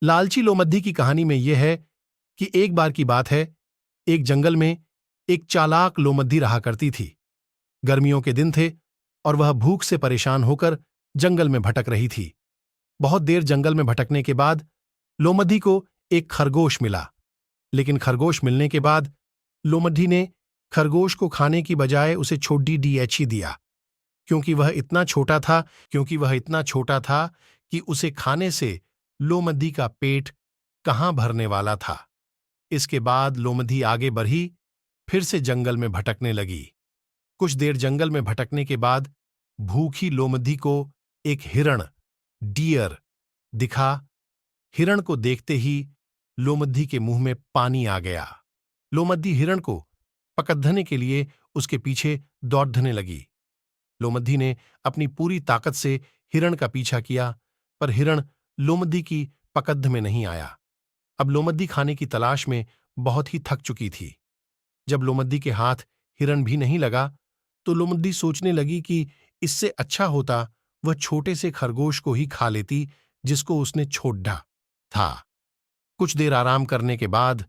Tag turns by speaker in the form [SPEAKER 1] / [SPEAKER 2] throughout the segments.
[SPEAKER 1] लालची लोमद्दी की कहानी में यह है कि एक बार की बात है, एक जंगल में एक चालाक लोमद्दी रहा करती थी। गर्मियों के दिन थे और वह भूख से परेशान होकर जंगल में भटक रही थी। बहुत देर जंगल में भटकने के बाद लोमद्दी को एक खरगोश मिला, लेकिन खरगोश मिलने के बाद लोमद्दी ने खरगोश को खाने की बजाय उसे छोटी डीएच ही दिया, क्योंकि वह इतना छोटा था कि उसे खाने से लोमद्दी का पेट कहाँ भरने वाला था। इसके बाद लोमद्दी आगे बढ़ी, फिर से जंगल में भटकने लगी। कुछ देर जंगल में भटकने के बाद भूखी लोमद्दी को एक हिरण, डियर, दिखा। हिरण को देखते ही लोमद्दी के मुंह में पानी आ गया। लोमद्दी हिरण को पकड़ने के लिए उसके पीछे दौड़ने लगी। लोमद्दी ने अपनी पूरी ताकत से हिरण का पीछा किया, पर हिरण लोमद्दी की पकड़ में नहीं आया। अब लोमद्दी खाने की तलाश में बहुत ही थक चुकी थी। जब लोमद्दी के हाथ हिरण भी नहीं लगा, तो लोमद्दी सोचने लगी कि इससे अच्छा होता वह छोटे से खरगोश को ही खा लेती, जिसको उसने छोड़ा था। कुछ देर आराम करने के बाद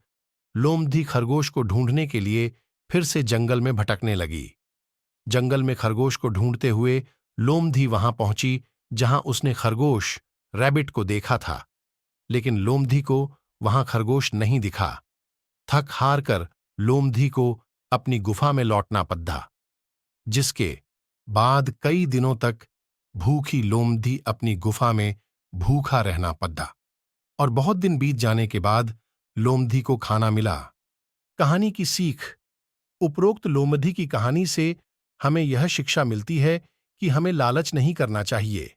[SPEAKER 1] लोमद्दी खरगोश को ढूंढने के लिए फिर से जंगल में भटकने लगी। जंगल में खरगोश को ढूंढते हुए लोमद्दी वहां पहुंची जहां उसने खरगोश रैबिट को देखा था, लेकिन लोमद्दी को वहां खरगोश नहीं दिखा। थक हार कर लोमद्दी को अपनी गुफा में लौटना पड़ा, जिसके बाद कई दिनों तक भूखी लोमद्दी अपनी गुफा में भूखा रहना पड़ा। और बहुत दिन बीत जाने के बाद लोमद्दी को खाना मिला। कहानी की सीख। उपरोक्त लोमद्दी की कहानी से हमें यह शिक्षा मिलती है कि हमें लालच नहीं करना चाहिए।